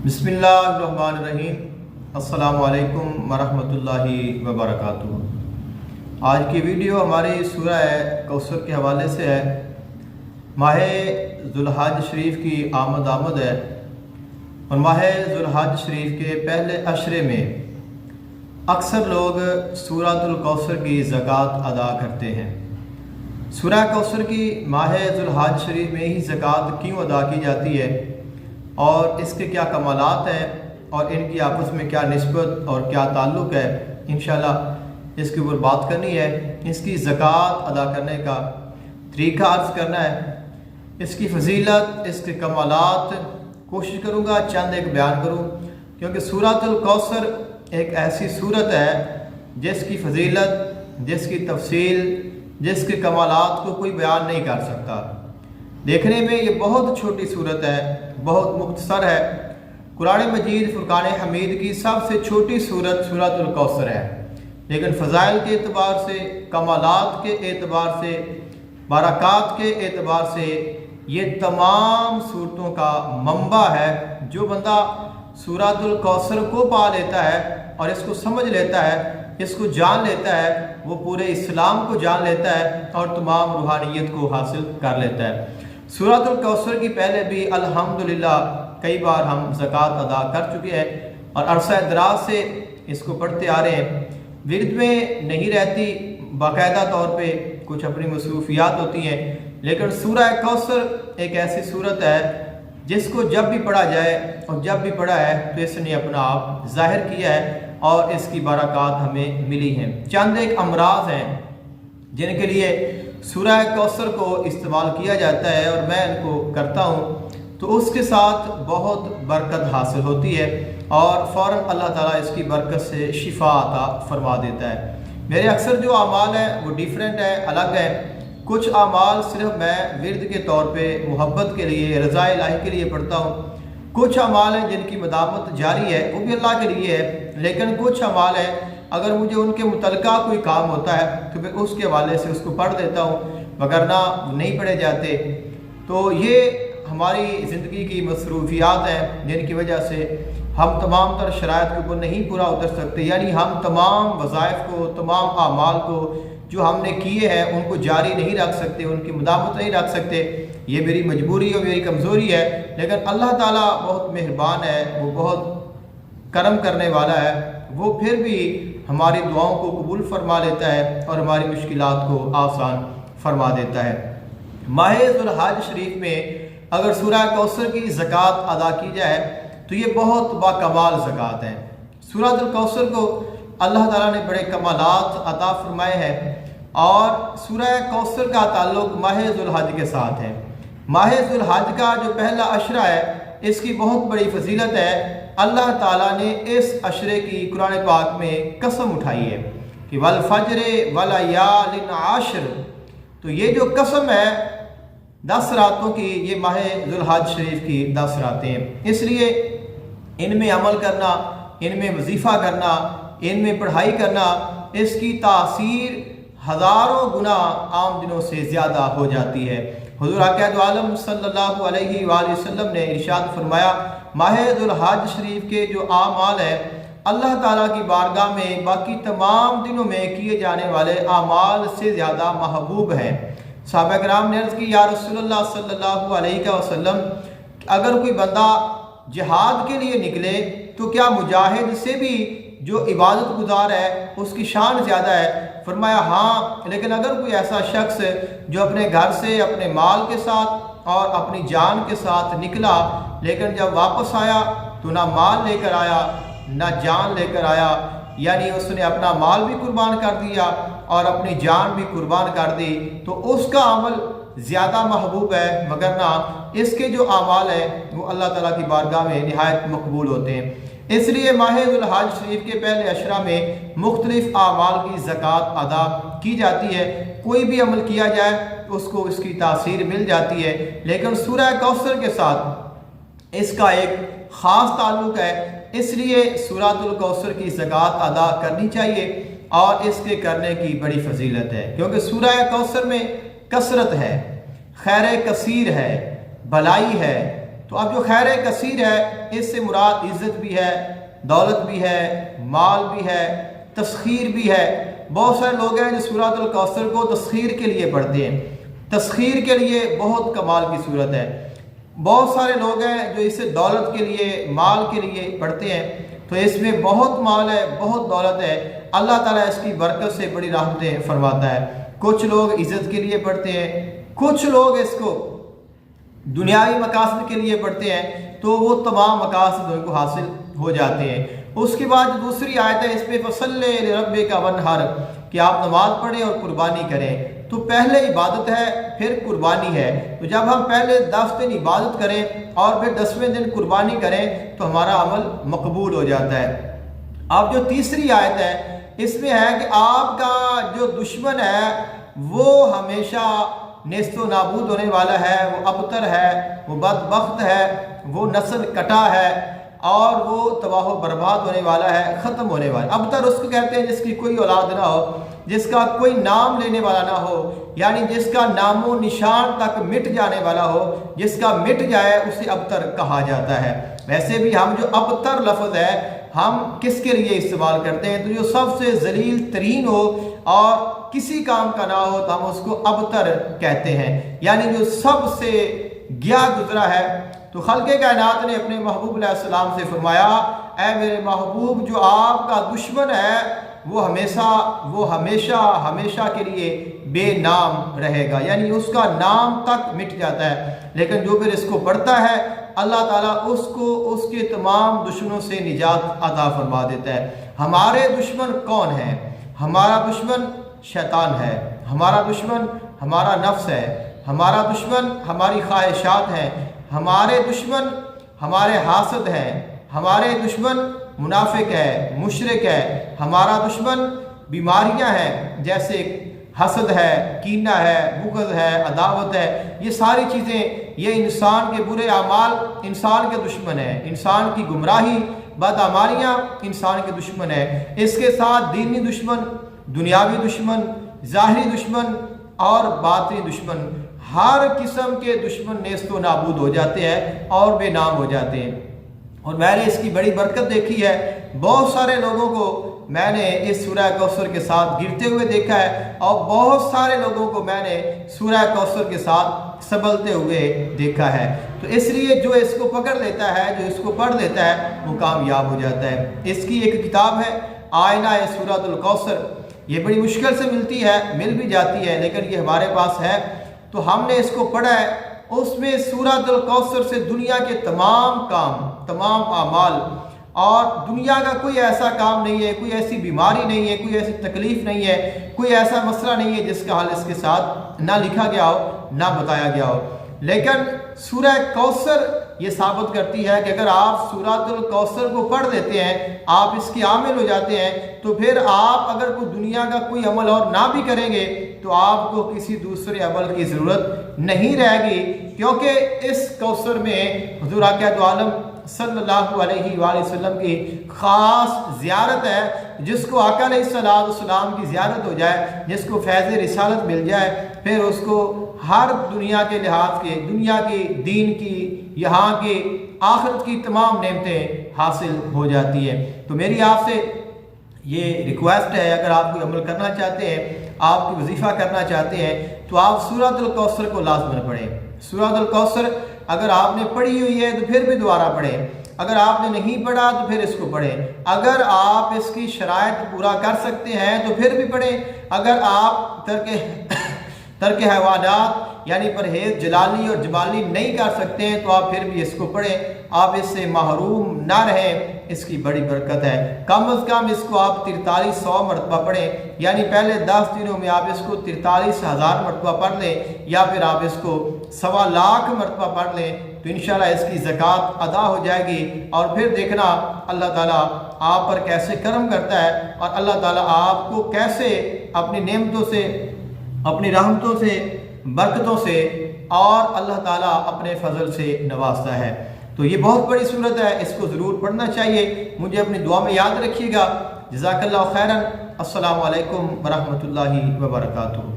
बिस्मिल्लाहिर्रहमानिर्रहीम। अस्सलामु अलैकुम वरहमतुल्लाहि वबरकातुहू। आज की वीडियो हमारी सूरह कौसर के हवाले से है। माह ज़ुल्हज शरीफ की आमद है और माह ज़ुल्हज शरीफ के पहले अशरे में अक्सर लोग सूरतुल कौसर की ज़कात अदा करते हैं। सूरह कौसर की माह ज़ुल्हज शरीफ में ही ज़कात क्यों अदा की जाती है और इसके क्या कमालात हैं और इनकी आपस में क्या निस्बत और क्या ताल्लुक़ है, इंशाअल्लाह इसके ऊपर बात करनी है। इसकी ज़कात अदा करने का तरीका अर्ज़ करना है, इसकी फजीलत, इसके कमालात कोशिश करूँगा चंद एक बयान करूँ, क्योंकि सूरतुल कौसर एक ऐसी सूरत है जिसकी फजीलत, जिसकी तफसील, जिसके कमालात को कोई बयान नहीं कर सकता। देखने में ये बहुत छोटी सूरत है, बहुत मुख्तसर है। कुरान मजीद फुरकान हमीद की सबसे छोटी सूरत सूरतुल कौसर है, लेकिन फ़ज़ाइल के एतबार से, कमालात के एतबार से, बरक़ात के एतबार से ये तमाम सूरतों का मंबा है। जो बंदा सूरतुल कौसर को पा लेता है और इसको समझ लेता है, इसको जान लेता है, वो पूरे इस्लाम को जान लेता है और तमाम रूहानियत को हासिल कर लेता है। सूरतुल कौसर की पहले भी अल्हम्दुलिल्लाह कई बार हम ज़कात अदा कर चुके हैं और अरसा दराज से इसको पढ़ते आ रहे हैं। विर्द में नहीं रहती, बाकायदा तौर पे कुछ अपनी मसरूफियात होती हैं, लेकिन सूरह कौसर एक ऐसी सूरत है जिसको जब भी पढ़ा जाए और जब भी पढ़ा है तो इसने अपना आप ज़ाहिर किया है और इसकी बरक़ात हमें मिली हैं। चंद एक अमराज हैं जिनके लिए सूरह कौसर को इस्तेमाल किया जाता है और मैं इनको करता हूँ तो उसके साथ बहुत बरकत हासिल होती है और फ़ौरन अल्लाह ताला इसकी बरकत से शिफा अता फरमा देता है। मेरे अक्सर जो अमाल हैं वो डिफरेंट है, अलग है। कुछ अमाल सिर्फ मैं विर्द के तौर पे मोहब्बत के लिए, रज़ा इलाही के लिए पढ़ता हूँ। कुछ अमाल हैं जिनकी मदामत जारी है, वो भी अल्लाह के लिए है, लेकिन कुछ अमाल हैं अगर मुझे उनके मुतलका कोई काम होता है तो मैं उसके हवाले से उसको पढ़ देता हूँ, वगरना नहीं पढ़े जाते। तो ये हमारी ज़िंदगी की मसरूफियात हैं जिनकी वजह से हम तमाम तर शराइत के ऊपर नहीं पूरा उतर सकते, यानी हम तमाम वज़ाइफ को, तमाम आमाल को जो हमने किए हैं उनको जारी नहीं रख सकते, उनकी मदामत नहीं रख सकते। ये मेरी मजबूरी और मेरी कमज़ोरी है, लेकिन अल्लाह ताला बहुत मेहरबान है, वो बहुत करम करने वाला है, वो फिर भी हमारी दुआओं को कबूल फरमा लेता है और हमारी मुश्किलात को आसान फरमा देता है। माह ज़ुल्हज शरीफ में अगर सूरह कौसर की ज़कात अदा की जाए तो ये बहुत बाकमाल ज़कात है। सूरतुल कौसर को अल्लाह ताला ने बड़े कमालात अता फरमाए हैं और सूरह कौसर का ताल्लुक़ माह ज़ुल्हज के साथ है। माह ज़ुल्हज का जो पहला अशरा है इसकी बहुत बड़ी फजीलत है। अल्लाह ताला ने इस अशरे की कुरान पाक में कसम उठाई है कि वल फज्र वलयालिन आश्र। तो ये जो कसम है 10 रातों की, ये माह ज़ुल्हज शरीफ की 10 रातें हैं, इसलिए इनमें अमल करना, इनमें वजीफ़ा करना, इनमें पढ़ाई करना, इसकी तासीर हज़ारों गुना आम दिनों से ज़्यादा हो जाती है। हुज़ूर आक़िद आलम सल्लल्लाहु अलैहि वसल्लम ने इरशाद फरमाया, माह ज़ुल्हज शरीफ के जो आमाल है अल्लाह ताला की बारगाह में बाकी तमाम दिनों में किए जाने वाले आमाल से ज़्यादा महबूब हैं। सहाबा किराम ने अर्ज़ की, या रसूलल्लाह सल्लल्लाहु अलैहि वसल्लम, अगर कोई बंदा जिहाद के लिए निकले तो क्या मुजाहिद से भी जो इबादत गुजार है उसकी शान ज़्यादा है? फरमाया हाँ, लेकिन अगर कोई ऐसा शख्स जो अपने घर से अपने माल के साथ और अपनी जान के साथ निकला, लेकिन जब वापस आया तो ना माल लेकर आया ना जान लेकर आया, यानी उसने अपना माल भी कुर्बान कर दिया और अपनी जान भी कुर्बान कर दी, तो उसका अमल ज़्यादा महबूब है, वगरना इसके जो अमाल है वो अल्लाह ताला की बारगाह में निहायत मकबूल होते हैं। इसलिए माह ज़ुल्हज शरीफ के पहले अशरा में मुख्तलिफ आमाल की ज़कात अदा की जाती है। कोई भी अमल किया जाए तो उसको इसकी तासीर मिल जाती है, लेकिन सूरह कौसर के साथ इसका एक ख़ास ताल्लुक़ है, इसलिए सूरतुल कौसर की ज़कात अदा करनी चाहिए और इसके करने की बड़ी फजीलत है, क्योंकि सूरह कौसर में कसरत है, खैर कसीर है, भलाई है, تو اب جو خیر کثیر ہے اس سے مراد عزت بھی ہے، دولت بھی ہے، مال بھی ہے، تسخیر بھی ہے۔ بہت سارے لوگ ہیں جو سورۃ الکوثر کو تسخیر کے لیے پڑھتے ہیں، تسخیر کے لیے بہت کمال کی صورت ہے۔ بہت سارے لوگ ہیں جو اسے دولت کے لیے، مال کے لیے پڑھتے ہیں، تو اس میں بہت مال ہے، بہت دولت ہے، اللہ تعالیٰ اس کی برکت سے بڑی رحمتیں فرماتا ہے۔ کچھ لوگ عزت کے لیے پڑھتے ہیں، کچھ لوگ اس کو دنیاوی مقاصد کے لیے پڑھتے ہیں، تو وہ تمام مقاصد ان کو حاصل ہو جاتے ہیں۔ اس کے بعد دوسری آیت ہے اس پہ فصلی لربک وانحر، کہ آپ نماز پڑھیں اور قربانی کریں۔ تو پہلے عبادت ہے، پھر قربانی ہے۔ تو جب ہم پہلے 10 دن عبادت کریں اور پھر 10ویں دن قربانی کریں تو ہمارا عمل مقبول ہو جاتا ہے۔ اب جو تیسری آیت ہے اس میں ہے کہ آپ کا جو دشمن ہے وہ ہمیشہ نیست و نابود ہونے والا ہے، وہ ابتر ہے، وہ بدبخت ہے، وہ نسل کٹا ہے، اور وہ تباہ و برباد ہونے والا ہے، ختم ہونے والا۔ ابتر اس کو کہتے ہیں جس کی کوئی اولاد نہ ہو، جس کا کوئی نام لینے والا نہ ہو، یعنی جس کا نام و نشان تک مٹ جانے والا ہو، جس کا مٹ جائے اسے ابتر کہا جاتا ہے۔ ویسے بھی ہم جو ابتر لفظ ہے ہم کس کے لیے استعمال کرتے ہیں؟ تو جو سب سے ذلیل ترین ہو اور کسی کام کا نہ ہو تو ہم اس کو ابتر کہتے ہیں، یعنی جو سب سے گیا گزرا ہے۔ تو خلق کائنات نے اپنے محبوب علیہ السلام سے فرمایا، اے میرے محبوب، جو آپ کا دشمن ہے وہ ہمیشہ کے لیے بے نام رہے گا، یعنی اس کا نام تک مٹ جاتا ہے، لیکن جو پھر اس کو پڑھتا ہے اللہ تعالیٰ اس کو اس کے تمام دشمنوں سے نجات عطا فرما دیتا ہے۔ ہمارے دشمن کون ہیں؟ ہمارا دشمن شیطان ہے، ہمارا دشمن ہمارا نفس ہے، ہمارا دشمن ہماری خواہشات ہیں، ہمارے دشمن ہمارے حاسد ہیں، ہمارے دشمن منافق ہے، مشرک ہے، ہمارا دشمن بیماریاں ہیں جیسے حسد ہے، کینہ ہے، بغض ہے، عداوت ہے۔ یہ ساری چیزیں، یہ انسان کے برے اعمال انسان کے دشمن ہیں، انسان کی گمراہی، بدعمالیاں انسان کے دشمن ہیں۔ اس کے ساتھ دینی دشمن، دنیاوی دشمن، ظاہری دشمن اور باطنی دشمن، ہر قسم کے دشمن نیست و نابود ہو جاتے ہیں اور بے نام ہو جاتے ہیں۔ اور میں نے اس کی بڑی برکت دیکھی ہے، بہت سارے لوگوں کو میں نے اس سورہ کوثر کے ساتھ گرتے ہوئے دیکھا ہے، اور بہت سارے لوگوں کو میں نے سورہ کوثر کے ساتھ سنبھلتے ہوئے دیکھا ہے۔ تو اس لیے جو اس کو پکڑ لیتا ہے، جو اس کو پڑھ لیتا ہے وہ کامیاب ہو جاتا ہے۔ اس کی ایک کتاب ہے آئینہ سورۃ الکوثر، یہ بڑی مشکل سے ملتی ہے، مل بھی جاتی ہے لیکن یہ ہمارے پاس ہے، تو ہم نے اس کو پڑھا ہے۔ اس میں سورۃ الکوثر سے دنیا کے تمام کام، تمام اعمال، اور دنیا کا کوئی ایسا کام نہیں ہے، کوئی ایسی بیماری نہیں ہے، کوئی ایسی تکلیف نہیں ہے، کوئی ایسا مسئلہ نہیں ہے جس کا حل اس کے ساتھ نہ لکھا گیا ہو، نہ بتایا گیا ہو۔ لیکن سورہ کوثر یہ ثابت کرتی ہے کہ اگر آپ سورۃ الکوثر کو پڑھ لیتے ہیں، آپ اس کے عامل ہو جاتے ہیں، تو پھر آپ اگر کوئی دنیا کا کوئی عمل اور نہ بھی کریں گے تو آپ کو کسی دوسرے عمل کی ضرورت نہیں رہے گی، کیونکہ اس کوثر میں حضور آقا دو عالم صلی اللہ علیہ وآلہ وسلم کی خاص زیارت ہے۔ جس کو آقا علیہ السلام کی زیارت ہو جائے، جس کو فیض رسالت مل جائے، پھر اس کو ہر دنیا کے لحاظ کے، دنیا کی، دین کی، یہاں کی، آخرت کی تمام نعمتیں حاصل ہو جاتی ہیں۔ تو میری آپ سے یہ ریکویسٹ ہے، اگر آپ کوئی عمل کرنا چاہتے ہیں، آپ کوئی وظیفہ کرنا چاہتے ہیں، تو آپ سورۃ الکوثر کو لازماً پڑھیں۔ سورۃ الکوثر اگر آپ نے پڑھی ہوئی ہے تو پھر بھی دوبارہ پڑھیں، اگر آپ نے نہیں پڑھا تو پھر اس کو پڑھیں، اگر آپ اس کی شرائط پورا کر سکتے ہیں تو پھر بھی پڑھیں، اگر آپ ترک حیوانات یعنی پرہیز جلالی اور جمالی نہیں کر سکتے ہیں تو آپ پھر بھی اس کو پڑھیں، آپ اس سے محروم نہ رہیں، اس کی بڑی برکت ہے۔ کم از کم اس کو آپ 4300 مرتبہ پڑھیں، یعنی پہلے 10 دنوں میں آپ اس کو 43,000 مرتبہ پڑھ لیں، یا پھر آپ اس کو 1.25 لاکھ مرتبہ پڑھ لیں، تو انشاءاللہ اس کی زکوٰۃ ادا ہو جائے گی، اور پھر دیکھنا اللہ تعالیٰ آپ پر کیسے کرم کرتا ہے، اور اللہ تعالیٰ آپ کو کیسے اپنی نعمتوں سے، اپنی رحمتوں سے، برکتوں سے، اور اللہ تعالیٰ اپنے فضل سے نوازتا ہے۔ تو یہ بہت بڑی صورت ہے، اس کو ضرور پڑھنا چاہیے۔ مجھے اپنی دعا میں یاد رکھیے گا۔ جزاک اللہ خیراً۔ السلام علیکم ورحمۃ اللہ وبرکاتہ۔